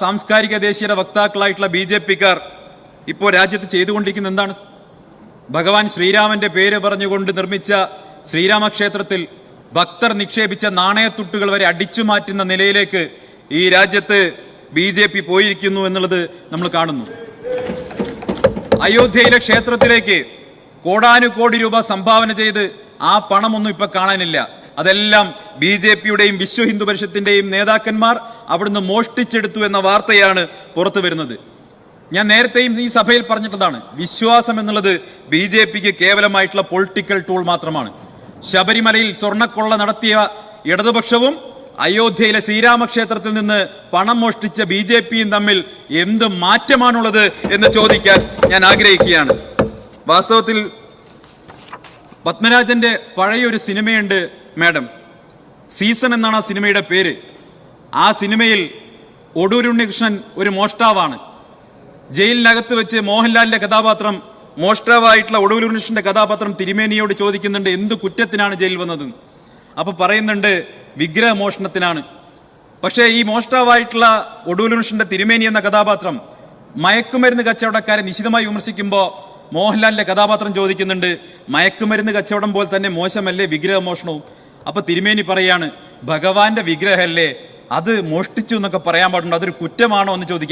സാംസ്കാരിക ദേശീയത വക്താക്കളായിട്ടുള്ള BJP-ക്കാർ ഇപ്പോൾ രാജ്യത്ത് ചെയ്തുകൊണ്ടിരിക്കുന്ന എന്താണ്? ഭഗവാൻ ശ്രീരാമന്റെ പേര് പറഞ്ഞുകൊണ്ട് നിർമ്മിച്ച ശ്രീരാമക്ഷേത്രത്തിൽ ഭക്തർ നിക്ഷേപിച്ച നാണയത്തുട്ടുകൾ വരെ അടിച്ചു മാറ്റുന്ന നിലയിലേക്ക് ഈ രാജ്യത്ത് BJP പോയിരിക്കുന്നു എന്നുള്ളത് നമ്മൾ കാണുന്നു. അയോധ്യയിലെ ക്ഷേത്രത്തിലേക്ക് കോടാനുകോടി രൂപ സംഭാവന ചെയ്ത് ആ പണമൊന്നും ഇപ്പൊ കാണാനില്ല. അതെല്ലാം BJP-യുടെയും വിശ്വ ഹിന്ദു പരിഷത്തിന്റെയും നേതാക്കന്മാർ അവിടുന്ന് മോഷ്ടിച്ചെടുത്തു എന്ന വാർത്തയാണ് പുറത്തു വരുന്നത്. ഞാൻ നേരത്തെയും ഈ സഭയിൽ പറഞ്ഞിട്ടതാണ്, വിശ്വാസം എന്നുള്ളത് BJP-ക്ക് കേവലമായിട്ടുള്ള പൊളിറ്റിക്കൽ ടൂൾ മാത്രമാണ്. ശബരിമലയിൽ സ്വർണ്ണക്കൊള്ള നടത്തിയ ഇടതുപക്ഷവും അയോധ്യയിലെ ശ്രീരാമക്ഷേത്രത്തിൽ നിന്ന് പണം മോഷ്ടിച്ച BJP-യും തമ്മിൽ എന്ത് മാറ്റമാണുള്ളത് എന്ന് ചോദിക്കാൻ ഞാൻ ആഗ്രഹിക്കുകയാണ്. വാസ്തവത്തിൽ പത്മരാജന്റെ പഴയൊരു സിനിമയുണ്ട് മാഡം, സീസൺ എന്നാണ് ആ സിനിമയുടെ പേര്. ആ സിനിമയിൽ ഒടൂർ ഉണ്ണികൃഷ്ണൻ ഒരു മോഷ്ടാവാണ്. ജയിലിനകത്ത് വെച്ച് മോഹൻലാലിന്റെ കഥാപാത്രം, മോഷ്ടാവായിട്ടുള്ള ഒടൂർ ഉണ്ണികൃഷ്ണന്റെ കഥാപാത്രം തിരുമേനിയോട് ചോദിക്കുന്നുണ്ട് എന്ത് കുറ്റത്തിനാണ് ജയിൽ വന്നത്. അപ്പൊ പറയുന്നുണ്ട് വിഗ്രഹമോഷണത്തിനാണ്. പക്ഷേ ഈ മോഷ്ടാവായിട്ടുള്ള ഒടൂർ ഉണ്ണികൃഷ്ണന്റെ തിരുമേനി എന്ന കഥാപാത്രം മയക്കുമരുന്ന് കച്ചവടക്കാരെ നിശിതമായി വിമർശിക്കുമ്പോൾ മോഹൻലാലിന്റെ കഥാപാത്രം ചോദിക്കുന്നുണ്ട് മയക്കുമരുന്ന് കച്ചവടം പോലെ തന്നെ മോശമല്ലേ വിഗ്രഹമോഷണവും? അപ്പൊ തിരുമേനി പറയാണ് ഭഗവാന്റെ വിഗ്രഹമല്ലേ, അത് മോഷ്ടിച്ചു എന്നൊക്കെ പറയാൻ പാടുണ്ടോ, അതൊരു കുറ്റമാണോ എന്ന് ചോദിക്കുക.